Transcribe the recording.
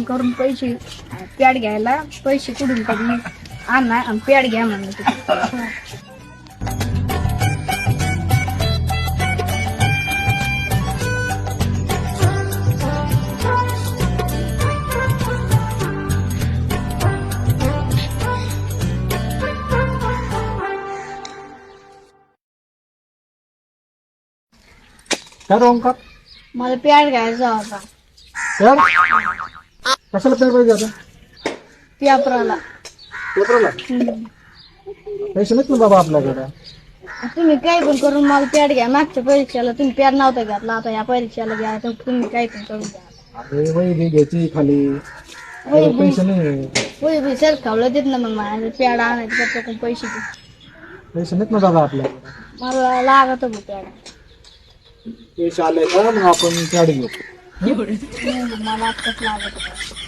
करून पैसे पॅड घ्यायला पैसे कुठून तरी आणा आणि पॅड घ्या म्हणलं तुम्ही. काय रे ओंकार? मला पॅड घ्यायचा होता पेड कशाला पेड पाहिजे आता? पेपराला. पेपरला पैसे नाहीत ना बाबा आपल्याकडे. तुम्ही काही पण करून मला पॅड घ्या. मागच्या परीक्षेला तुम्ही पॅड नव्हता घातला, आता या परीक्षेला घ्या तर तुम्ही काही पण करून घ्या. अरे वही बी घ्यायची खाली, वही पैसे नाही. होय बी सर खावलं देत ना मग मला पॅड आणायचं त्याच्याकडून पैसे घे. पैसे नाहीत ना दादा आपल्याकडे. मला लागत होतं पॅड. पैसे आले का मग आपण पॅड घेऊ. मला आत्ताच लागत होतं.